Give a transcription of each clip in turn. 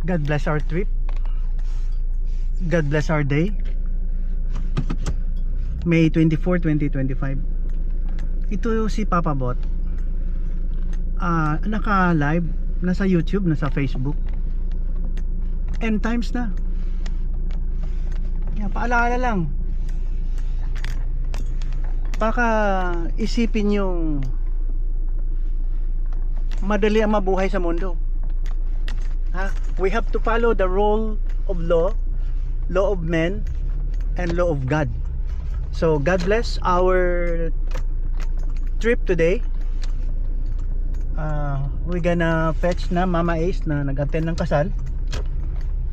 God bless our trip. God bless our day. May 24, 2025. Ito si Papa Bot. Naka-live. Nasa YouTube, nasa Facebook. End times na. Yan, paalala lang. Baka isipin yung madali ang mabuhay sa mundo. We have to follow the rule of law of men, and law of God. So God bless our trip today. We gonna fetch na Mama Ace na nag-attend ng kasal.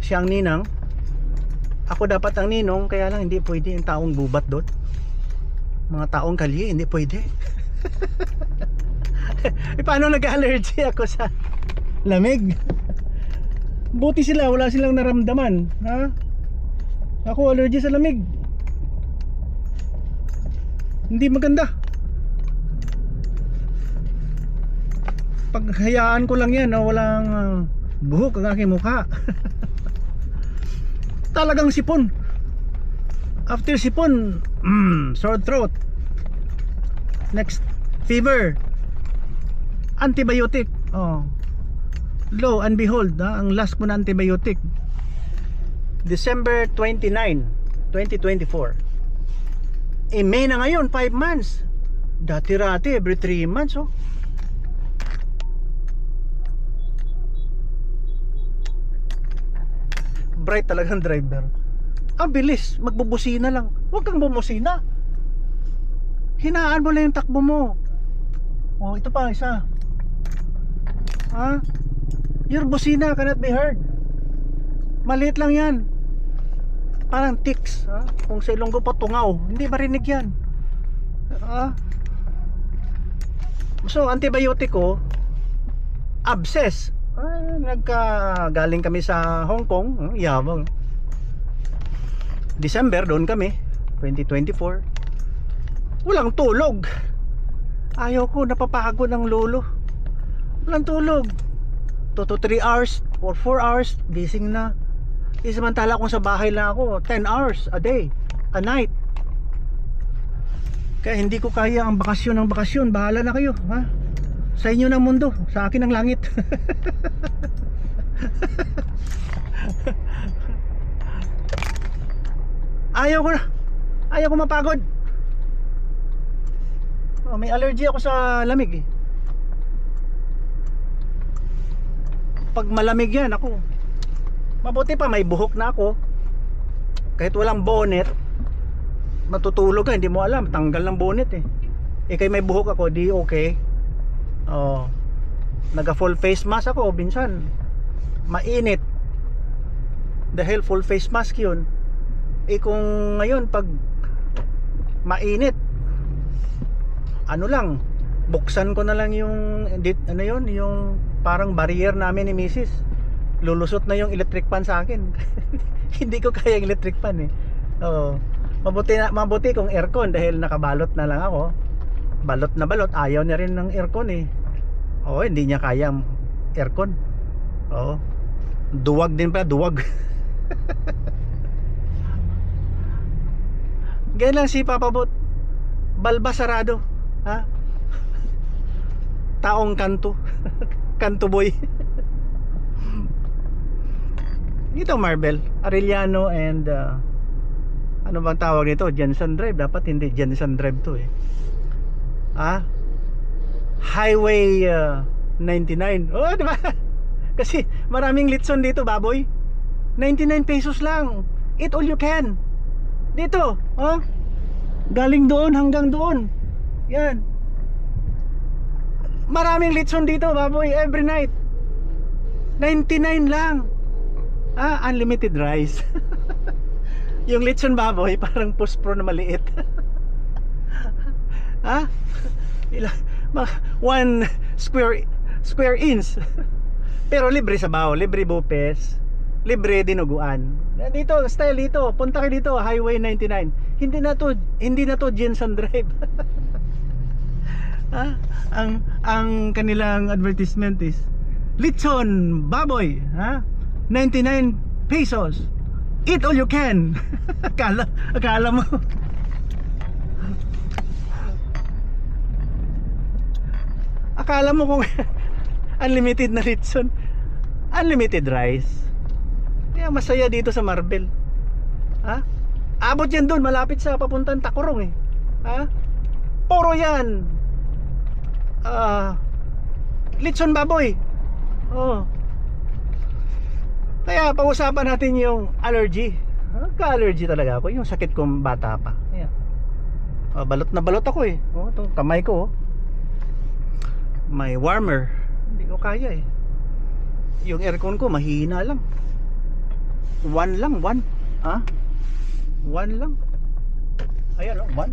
Siyang ninang. Ako dapat ang ninong, kaya lang hindi pwede yung taong gubat doon. Mga taong kalye, hindi pwede. Paano nag-allergy ako sa lamig? Buti sila, wala silang naramdaman. Ako allergy sa lamig. Hindi maganda. Paghayaan ko lang yan, walang buhok ang aking mukha. Talagang sipon. After sipon, sore throat. Next, fever. Antibiotic. Lo and behold, ang last ko na antibiotic December 29, 2024. May na ngayon, 5 months. Dati-rati every 3 months. Bright talagang driver. Ang bilis, magbubusina lang. Huwag kang bumusina. Hinaan mo lang yung takbo mo. Ito pa isa. Your busina cannot be heard. Maliit lang yan. Parang ticks. Kung sa Ilonggo patungaw, hindi marinig yan. So antibiotic ko, abscess. Galing kami sa Hong Kong. Yabang. December doon kami 2024. Walang tulog. Ayaw ko, napapagod ng lolo. Walang tulog. 2 to 3 hours or 4 hours gising na. Samantala kung sa bahay lang ako 10 hours a day, a night. Kaya hindi ko kaya ang bakasyon ng bakasyon. Bahala na kayo, sa inyo ng mundo, sa akin ang langit. Ayaw ko na. Ayaw ko mapagod. May allergy ako sa lamig eh. Pag malamig yan ako, mabuti pa may buhok na ako. Kahit walang bonnet, matutulog ka, hindi mo alam, tanggal ng bonnet eh. Kaya may buhok ako, di okay. Naga full face mask ako minsan. Mainit. Dahil full face mask yun. Kung ngayon pag mainit, ano lang, buksan ko na lang yung yung parang barrier namin ni Mrs. Lulusot na yung electric fan sa akin. Hindi ko kaya yung electric fan eh. Mabuti kung aircon dahil nakabalot na lang ako. Balot na balot, ayaw na rin ng aircon eh. Hindi niya kaya aircon. Duwag din pa, duwag. Ganyan lang si Papa Bot. Balba sarado. Taong kanto. Kanto boy. Ito Marvel, Arellano and ano bang tawag nito? Jensen Drive. Dapat hindi Jensen Drive to eh. Highway 99. Diba? Kasi maraming litson dito, baboy. 99 pesos lang. Eat all you can. Dito, galing doon hanggang doon. Yan. Maraming litson dito, baboy, every night. 99 lang. Unlimited rice. Yung litson baboy parang puspro na maliit. 1 square inch. Pero libre sabaw, libre bupes, libre dinuguan. Dito, style dito, punta kayo dito, Highway 99. Hindi na to Jensen Drive. Ang kanilang advertisement is lechon baboy, 99 pesos. Eat all you can. Akala mo. Akala mo kung unlimited na litson, unlimited rice. Kaya masaya dito sa Marbel. Ha? Abot yan doon, malapit sa papuntang Tacorong eh. Ha? Puro yan. Litson baboy. Oh. Kaya pag-usapan natin yung allergy. Ka-allergy talaga ako. Yung sakit kong bata pa. Ayan. Balot na balot ako eh. Itong kamay ko. May warmer. Hindi ko kaya eh. Yung aircon ko mahina lang. 1 lang. 1 lang. Ayan o, 1.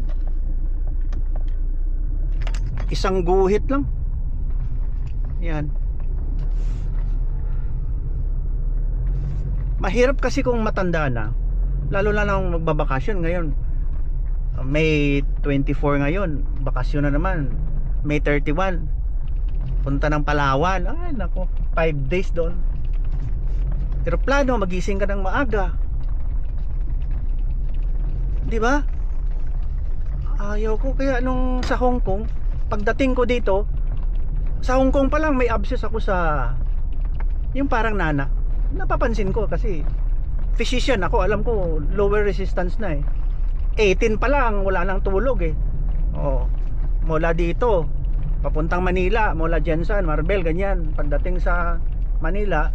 Isang guhit lang. Yan. Mahirap kasi kung matanda na, lalo na nang magbabakasyon ngayon. May 24 ngayon, bakasyon na naman. May 31, punta ng Palawan. Ay nako, 5 days doon. Eroplano, magising ka ng maaga. Di ba? Ayaw ko. Kaya nung sa Hong Kong, pagdating ko dito, sa Hong Kong pa lang may abscess ako sa yung parang nana. Napapansin ko kasi physician ako, alam ko lower resistance na eh. 18 pa lang, wala nang tulog eh. Oh, mula dito papuntang Manila, mula Jensen, Marbel, ganyan. Pagdating sa Manila,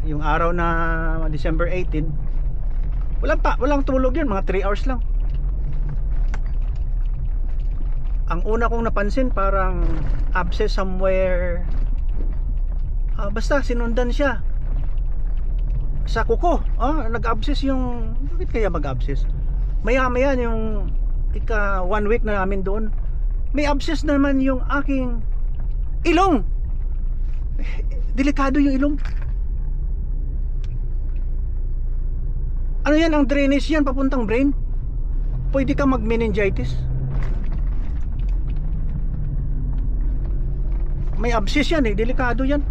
yung araw na December 18, walang tulog yun, mga 3 hours lang. Ang una kong napansin, parang abscess somewhere. Basta sinundan siya sa kuko. Nag-abscess yung, bakit kaya mag-abscess? Maya-maya yung 1 week na namin doon, may abscess naman yung aking ilong. Delikado yung ilong. Ano yan, ang drainage yan papuntang brain. Pwede ka mag-meningitis. May abscess yan eh, delikado yan.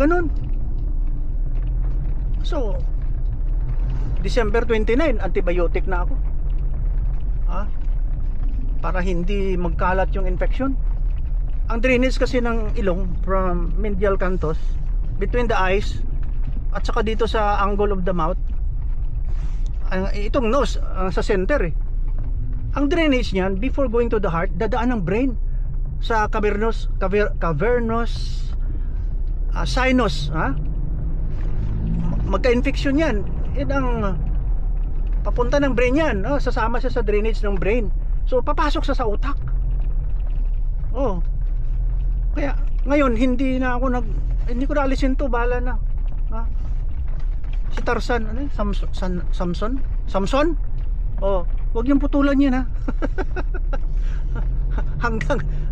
Ganun. So December 29, antibiotic na ako. Para hindi magkalat yung infection. Ang drainage kasi ng ilong from medial canthus, between the eyes at saka dito sa angle of the mouth, itong nose, sa center eh. Ang drainage niyan, before going to the heart, dadaan ng brain sa cavernous sinus. Magka-infection yan. Yan ang papunta ng brain yan. Sasama siya sa drainage ng brain. So papasok sa utak. Kaya ngayon hindi ko na alisin to, bahala na. Si Tarzan, Samson? Wag yung putulan yan ha.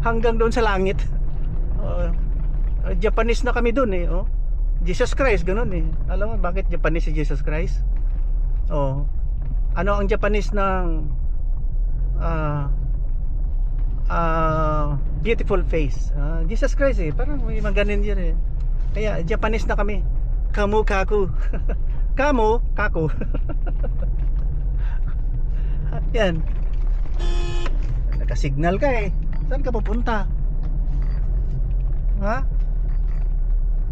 hanggang doon sa langit. Japanese na kami doon eh. Jesus Christ, ganun eh. Alam mo bakit Japanese si Jesus Christ? Ano ang Japanese ng beautiful face? Jesus Christ eh. Parang may maganin yan eh. Kaya Japanese na kami. Kamu kaku. Kamu kaku. Yan. Naka-signal ka eh. Saan ka pupunta?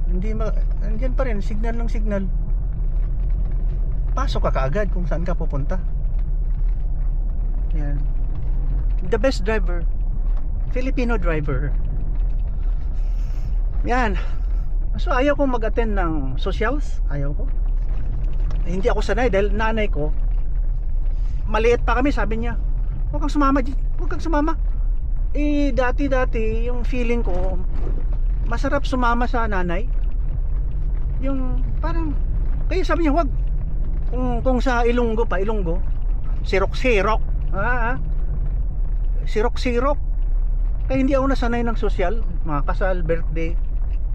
Nandiyan pa rin, signal ng signal. Pasok ka kaagad kung saan ka pupunta. Yan. The best driver, Filipino driver. Yan. So ayaw kong mag-attend ng socials. Ayaw ko. Hindi ako sanay dahil nanay ko, maliit pa kami, sabi niya, huwag kang sumama. Dati yung feeling ko, masarap sumama sa nanay. Yung parang, kaya sabi niya, huwag. Kung sa Ilonggo, sirok-sirok. Sirok-sirok. Kaya hindi ako nasanay ng social, mga kasal, birthday.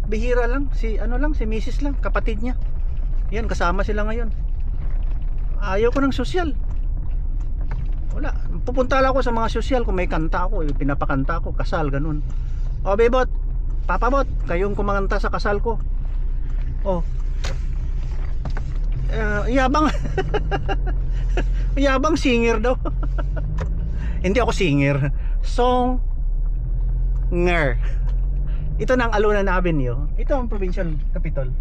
Bihira lang, si Mrs. lang, kapatid niya. Yan, kasama sila ngayon. Ayaw ko ng social. Wala, pupunta lang ako sa mga social kung may kanta ako, pinapakanta ako, kasal, ganun. Bebot, Papabot, kayong kumanta sa kasal ko. Oh. Yabang. Yabang singer daw. Hindi ako singer. Songer. Ito ng Alunan Avenue. Ito ang provincial capital.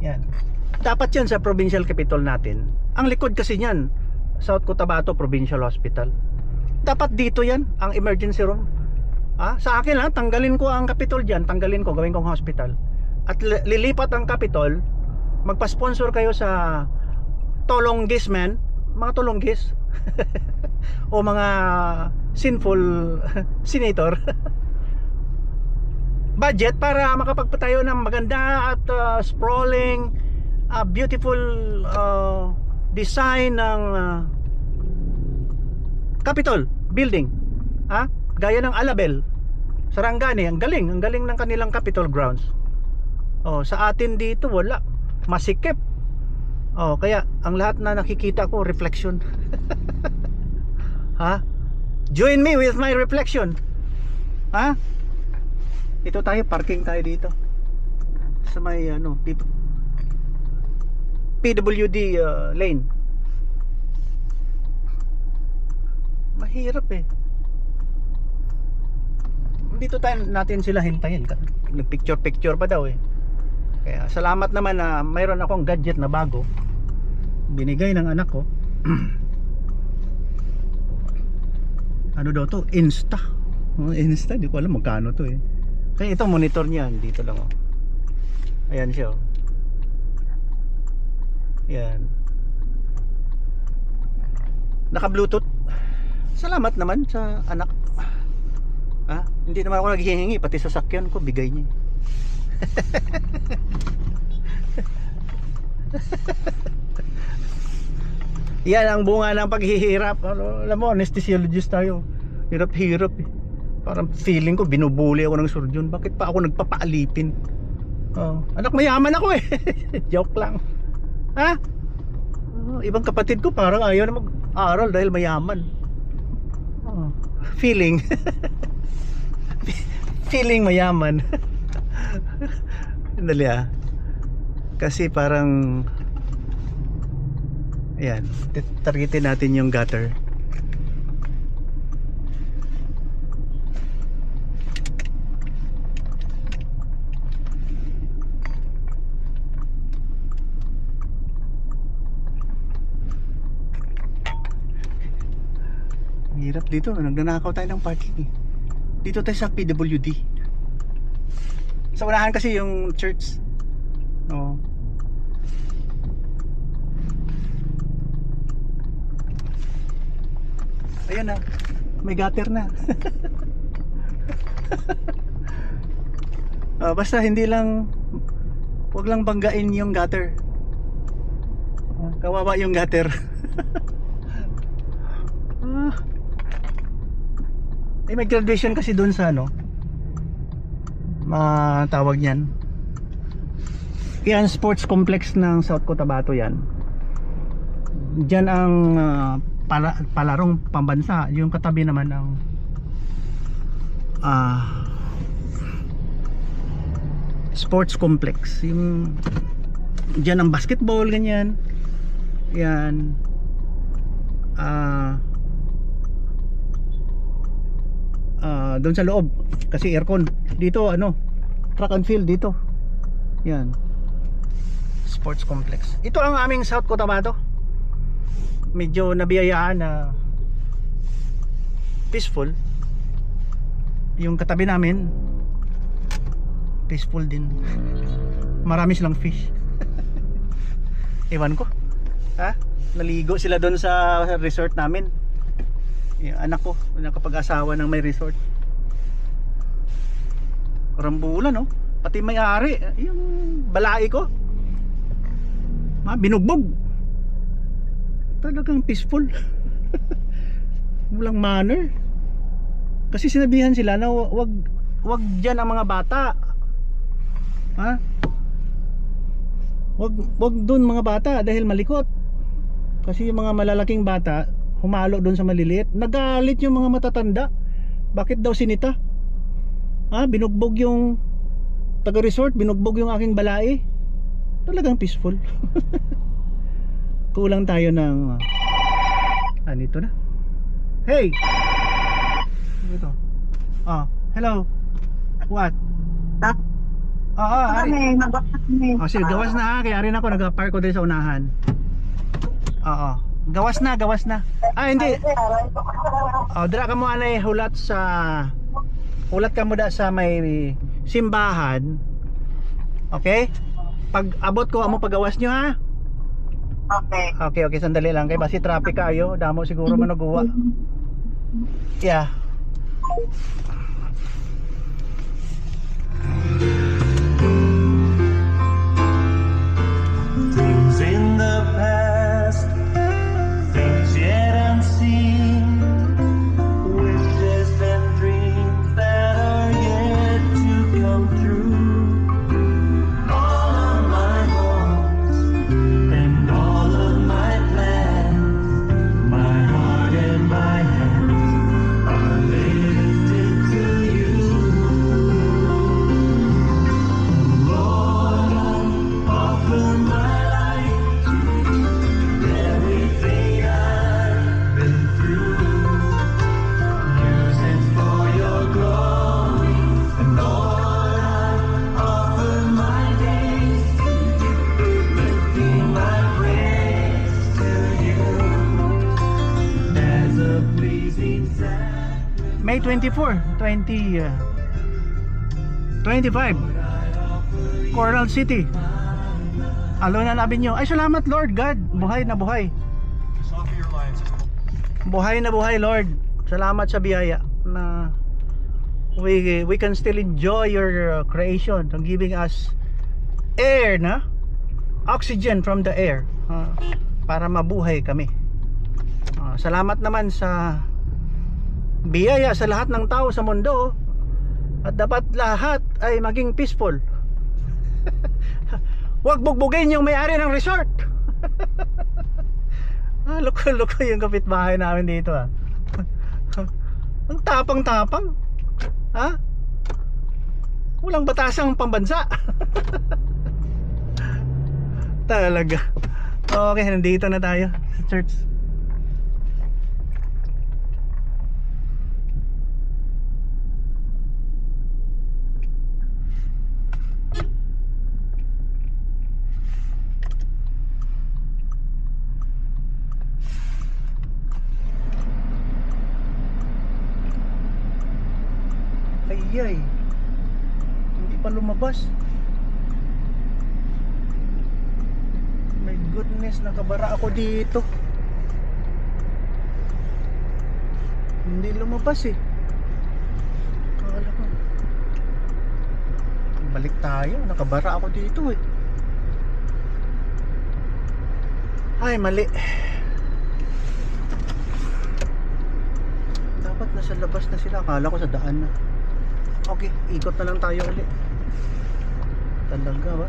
Yan. Dapat yan sa provincial capital natin. Ang likod kasi niyan, South Cotabato Provincial Hospital. Dapat dito yan, ang emergency room. Sa akin tanggalin ko ang capital diyan, tanggalin ko, gawin kong hospital. At lilipat ang capital, magpa-sponsor kayo sa Tolonggis man, mga Tolonggis. O mga sinful senator. Budget para makapagpatayo ng maganda at sprawling, beautiful design ng Capitol building. Gaya ng Alabel, Sarangani, ang galing ng kanilang Capitol grounds. Sa atin dito wala, masikip. Kaya ang lahat na nakikita ko reflection. Join me with my reflection. Ito tayo, parking tayo dito sa may PWD lane. Mahirap dito tayo natin sila hintayin. Nagpicture pa daw Kaya salamat naman na mayroon akong gadget na bago, binigay ng anak ko. Ano daw to? Insta. Insta, di ko alam magkano to Kaya ito monitor niya, dito lang Ayan siya Yan. Naka Bluetooth. Salamat naman sa anak. Hindi naman ako naghihingi, pati sa sakyan ko bigay niya. Yan ang bunga ng paghihirap. Alam mo, anesthesiologist tayo. Hirap-hirap Parang feeling ko binubuli ako ng surgeon. Bakit pa ako nagpapaalipin? Anak, mayaman ako Joke lang. Ibang kapatid ko parang ayaw na mag-aral dahil mayaman. Feeling feeling mayaman. Dali kasi parang ayan, targetin natin yung gutter. Hirap dito, nagnanakaw tayo ng parking Dito tayo sa PWD. Sa unahan kasi yung church. Ayan may gutter na. Basta hindi lang, huwag lang banggain yung gutter. Kawawa yung gutter. May graduation kasi doon sa matawag niyan. Yan, sports complex ng South Cotabato yan. Diyan ang palarong pambansa. Yung katabi naman ng sports complex. Yung diyan ang basketball, ganyan. Yan. Doon sa loob kasi aircon. Dito track and field dito. Yan. Sports complex. Ito ang aming South Cotabato. Medyo nabiyayaan na peaceful. Yung katabi namin peaceful din. Marami silang fish. Ewan ko. Naligo sila doon sa resort namin. Yung anak ko, nakapag-asawa ng may resort. Rambulan pati may-ari, yung balai ko binugbog. Talagang peaceful. Walang manner. Kasi sinabihan sila na wag diyan ang mga bata. Wag doon mga bata dahil malikot. Kasi yung mga malalaking bata humalo doon sa maliliit. Nagalit yung mga matatanda. Bakit daw sinita? Binugbog yung taga-resort, binugbog yung aking balai. Talagang peaceful. Kulang tayo ng nito na. Hey! Ito. Hello. What? Ari. Sige, gawas na ha. Kaya rin ako nag-park ko din sa unahan. Gawas na. Hindi. Dira ka mo anay hulat ka mo da sa may simbahan. Okay? Pag abot ko amo pagawas nyo ha. Okay, sandali lang kay basi traffic kayo, damo siguro managuwa. Yeah. Things in the past, things yet unseen, wishes and dreams that are yet to come true. All of my hopes and all of my plans, my heart and my hands are lifted to you. Lord, I offer my life to you, everything I've been through. Use it for your glory, and Lord, I offer my days to you, lifting my praise to you as a pleasing sacrifice. May 24, 25 Coral City, Alona Avenue. Ay salamat Lord God, buhay na buhay. Buhay na buhay Lord. Salamat sa biyaya na we can still enjoy your creation and giving us air na oxygen from the air, para mabuhay kami. Salamat naman sa biyaya sa lahat ng tao sa mundo, at dapat lahat ay maging peaceful. Huwag bugbugin yung may-ari ng resort. Loko-loko yung kapitbahay namin dito Ang tapang-tapang. Walang batasang pambansa. Talaga. Okay, nandito na tayo sa church. Ay, hindi pa lumabas. My goodness, nakabara ako dito. Hindi lumabas Akala ko balik tayo, nakabara ako dito Ay, mali. Dapat nasa labas na sila. Akala ko sa daan na. Okay, ikot na lang tayo ulit. Talaga ba?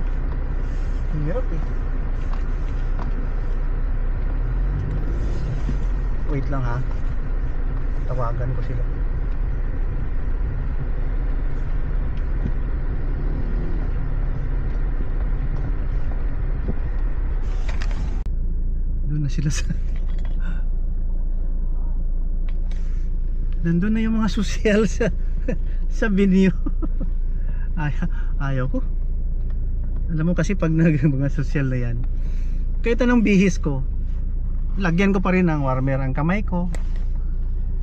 Hirap Wait lang ha. Tawagan ko sila. Doon na sila sa nandun na yung mga sosyal sa venue. Ayaw ko. Alam mo kasi pag mga sosyal na yan, kahit anong bihis ko, lagyan ko pa rin ng warmer ang kamay ko.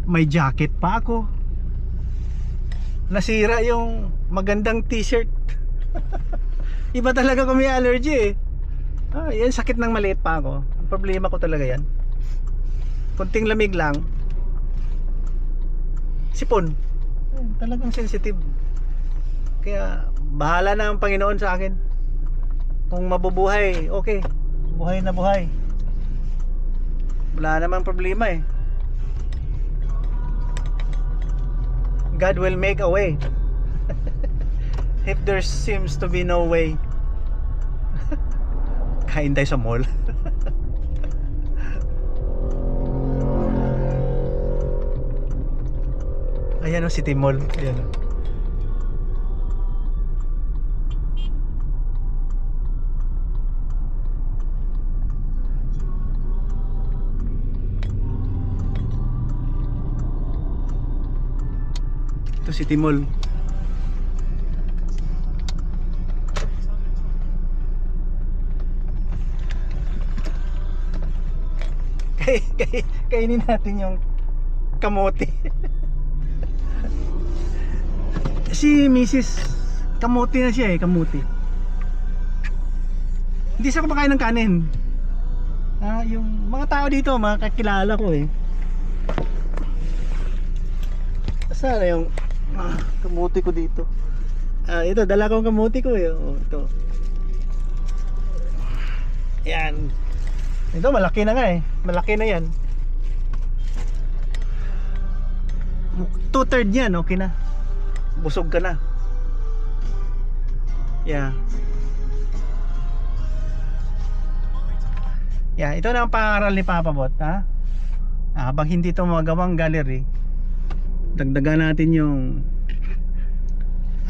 May jacket pa ako. Nasira yung magandang t-shirt. Iba talaga kung may allergy yan, sakit ng maliit pa ako. Problema ko talaga yan. Kunting lamig lang, sipon. Talagang sensitive. Kaya bahala na ang Panginoon sa akin. Kung mabubuhay, okay, buhay na buhay. Wala namang problema God will make a way. If there seems to be no way. Kain tayo sa mall. Ayan City Mall. Ayan Ito City Mall. Kainin natin yung kamote. Si Mrs. Kamote na siya kamote. Hindi siya kumakain ng kanin. Yung mga tao dito, mga kakilala ko Saan na yung kamote ko dito? Ito, dala kong kamote ko ito. Yan. Ito, malaki na nga Malaki na yan. 2/3 yan, okay na. Busog ka na. Yeah. Ito na ang pangaral ni Papa Bot, habang hindi ito magawang gallery, dagdagan natin yung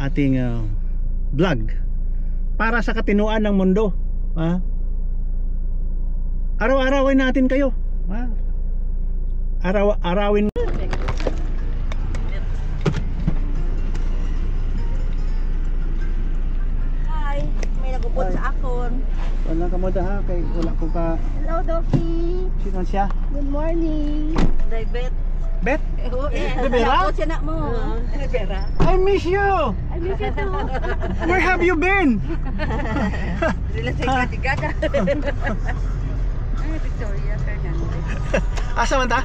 ating vlog para sa katinuan ng mundo. Araw-arawin natin kayo. Arawin. Hi, may nagupot sa akon. Wala ka mo kay wala ko ka. Hello, Doki. Sino siya? Good morning. David. Bet? Oh, Rivera? Ako siya na mo. Rivera. I miss you. I miss you too. Where have you been? Sila sa Tigada. Ay, Victoria Fernandez. Asa man ta?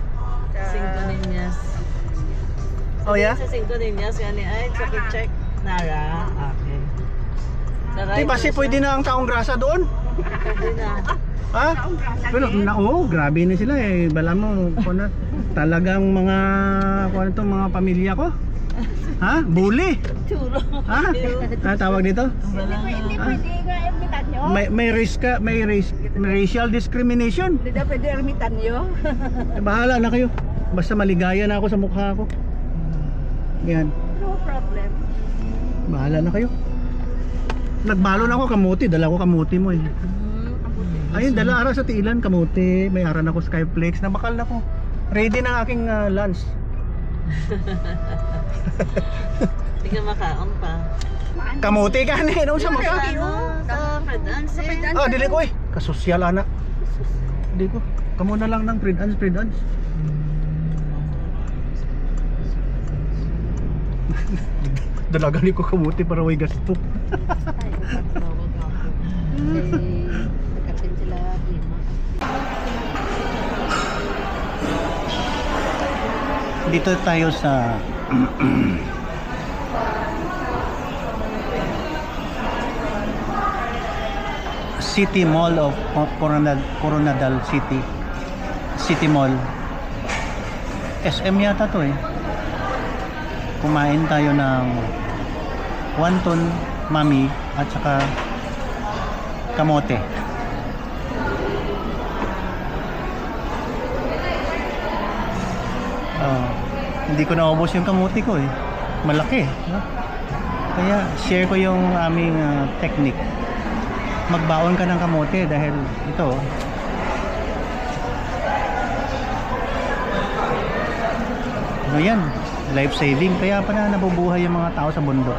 Cinco Niñas. Oh yeah? Sa Cinco Niñas, yani ay check Nara. Okay. Di ba si pwede na ang taong grasa doon? Pwede na. Pero grabe na sila Bala mo, talagang mga mga pamilya ko. Bully. Churo. Tawag dito? Hindi pwede nga ermitan nyo. May racial discrimination. Hindi na pwede ermitan nyo. Bahala na kayo. Basta maligaya na ako sa mukha ko. Yan. No problem. Bahala na kayo. Nagbalo na ako kamuti, dala ko kamuti mo Ayun, dala ara sa tiilan kamuti, may aran ako Skyflex, nabakal na ko. Ready na ang aking lunch. Hindi ka makaon pa. Kamuti ka ni, ano sa maka? Sa Fred Anse. Dili ko kasosyal anak. Dili ko. Kamo na lang ng Fred Ans. Dalagan ko kamuti para way gasto. Nagkapin sila lima. Dito tayo sa City Mall of Coronadal City. City Mall. SM yata to Kumain tayo ng wonton, mami at saka kamote. Hindi ko naubos yung kamote ko malaki kaya share ko yung aming technique. Magbaon ka ng kamote dahil ito yan, life saving, kaya pa na nabubuhay yung mga tao sa bundok.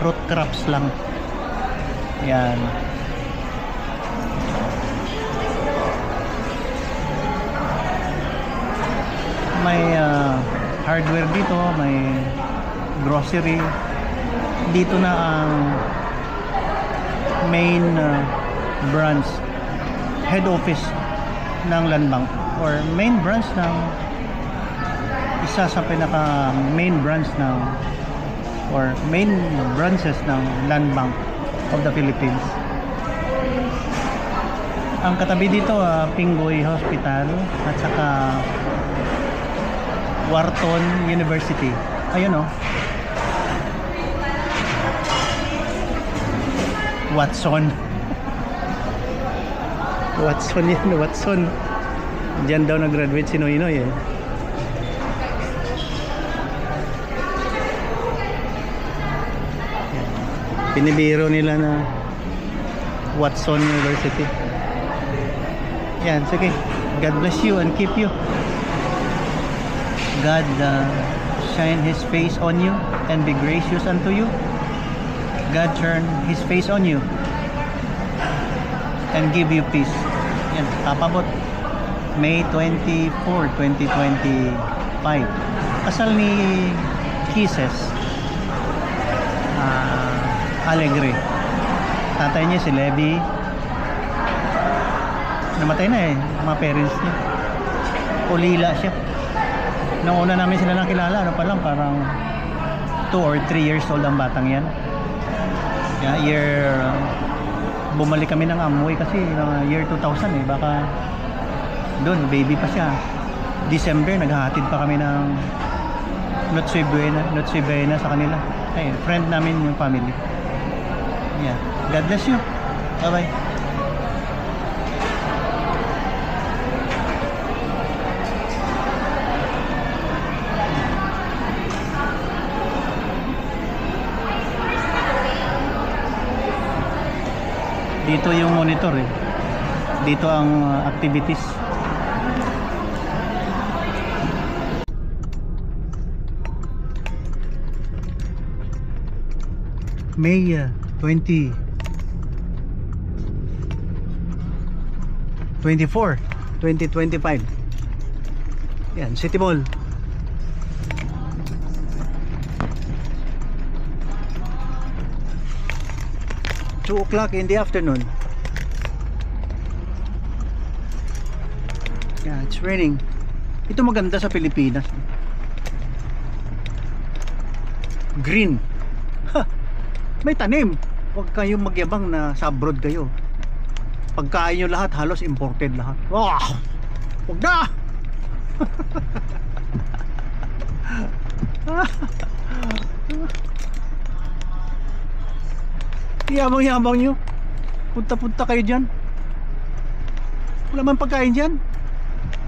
Root crops lang yan. May hardware dito, may grocery dito na ang main branch, head office ng Land Bank or main branch ng isa sa pinaka main branch ng or main branches ng Land Bank of the Philippines. Ang katabi dito Pingoy Hospital at saka Wharton University. Ayun Watson. Watson yan, Watson. Diyan daw nag-graduate si Noynoy Pinibiro nila na Watson University. Yan, sige. God bless you and keep you. God shine His face on you and be gracious unto you. God turn His face on you and give you peace. Yan, papabot. May 24, 2025. Kasal ni Kisses Alegre. Tatay niya si Levi. Namatay na eh, mga parents niya. Ulila siya. Nung una namin sila nakilala, ano pa lang, parang 2 or 3 years old ang batang yan. Yeah, bumalik kami ng Amway kasi year 2000 eh, baka doon, baby pa siya. December, naghahatid pa kami ng Noche Buena sa kanila. Ay, friend namin yung family. Yeah, God bless you. Bye bye. Dito yung monitor eh. Dito ang activities. May 24, 2025. Yan, City Mall. Two o'clock in the afternoon. Yeah, it's raining. Ito maganda sa Pilipinas. Green. Ha! May tanim. Huwag kayong magyabang na sa abroad kayo. Pagkain nyo lahat, halos imported lahat. Wow! Huwag na! Yabang-yabang nyo. Punta-punta kayo dyan. Wala man pagkain dyan.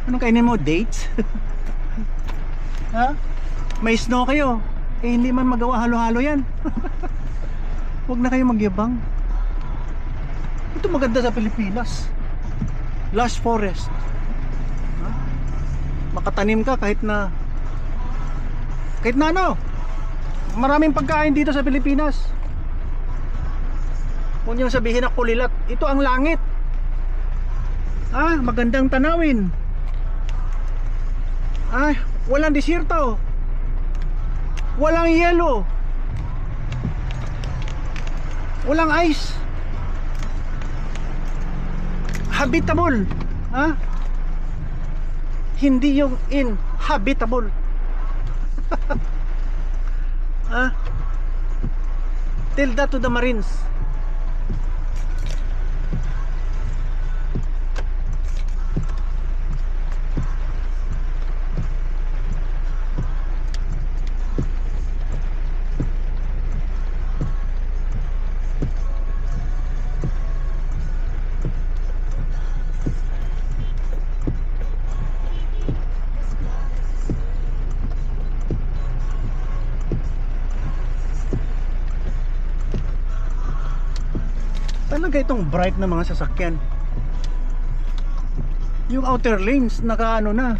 Anong kainin mo? Dates? Ha? May snow kayo. Eh hindi man magawa halo-halo yan. Huwag na kayo magyabang. Ito maganda sa Pilipinas. Lush forest. Ha? Makatanim ka kahit na ano. Maraming pagkain dito sa Pilipinas. Huwag niyong sabihin na kulilat. Ito ang langit. Magandang tanawin. Walang desierto. Walang yelo. Walang ice. Habitable. Hindi yung inhabitable. Tell that to the Marines. Talaga itong bright na mga sasakyan. Yung outer lanes nakaano na,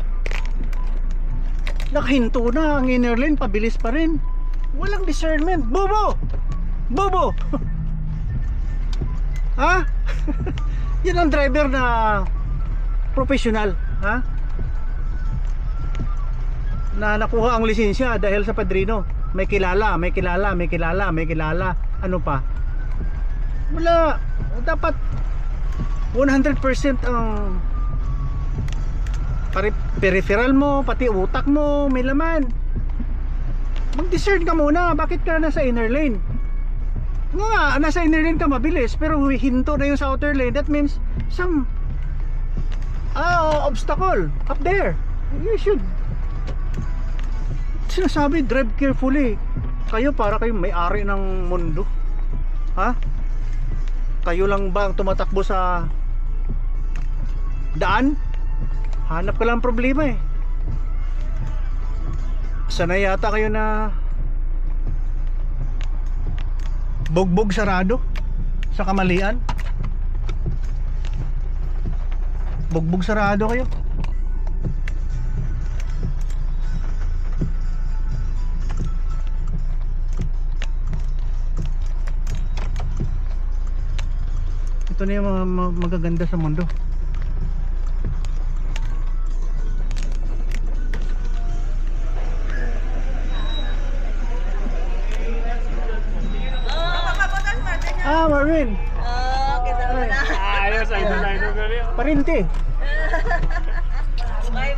nakahinto na. Ang inner lane pabilis pa rin. Walang discernment. Bobo! Bobo! Yan ang driver na professional. Na nakuha ang lisensya dahil sa padrino. May kilala. Ano pa? Wala. Dapat 100% ang peripheral mo, pati utak mo may laman. Mag-discern ka muna. Bakit ka nasa inner lane? Nga, nasa inner lane ka mabilis, pero hinto na yung sa outer lane. That means some obstacle up there. You should, sinasabi, drive carefully. Kayo para kayong may-ari ng mundo. Kayo lang ba ang tumatakbo sa daan? Hanap ka lang problema eh. Sanay yata kayo na bugbog sarado sa kamalian. Bugbog sarado kayo. na yung mga magaganda sa mundo. Marvin. Oh, kita mo na. Ayos, idol kami. Parinti. May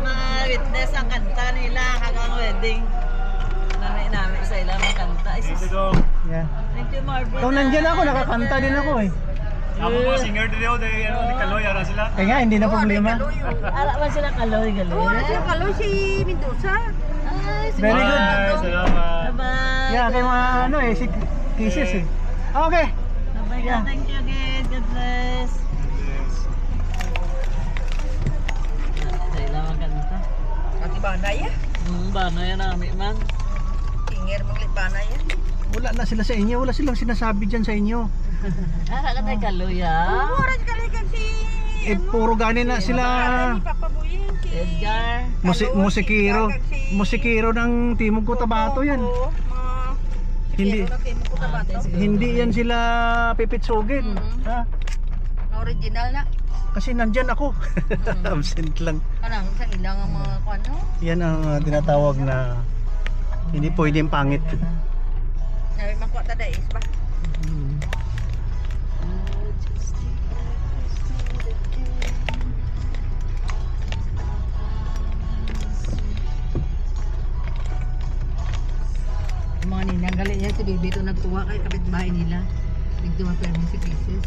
ma-witness ang kanta nila hanggang wedding. Nanay namin sa ilang kanta. Ay, sis. Yeah. Thank you, Marvin. Kung nandyan ako, nakakanta din ako eh. Ako mga singer din ako, di Kaloy, ara sila. Kaya nga, hindi na problema. Ara ba sila kaloy-galoy? Oo, siya kalo si Mendoza. Ay, sige. Very good. Bye, salamat. Bye-bye. Yeah, kay mga ano eh, si Kisses eh. Okay. Bye-bye. Yeah. Thank you again. God bless. Yes. Sa ilang kanta. Pati bana ya? Ba na yan namin man. Tingir maglipana ya. Wala na sila sa inyo, wala silang sinasabi dyan sa inyo. Kakatay kaloy ah. Oras kalikan si Eh, puro gani na sila ni Papa Buying si Edgar. musikiro. Musikiro ng Timog Cotabato yan. Hindi. Hindi yan sila pipitsugin. Ha? Original na. Kasi nandyan ako. Absent lang. Kanang sa ilang ang mga kwano. Yan ang tinatawag na hindi pwedeng pangit. Nabi makuha tada is ba? Mga ninang galing yan si Bibi ito nagtuwa kay kapitbahay nila. Nagtuwa pero si Kisses.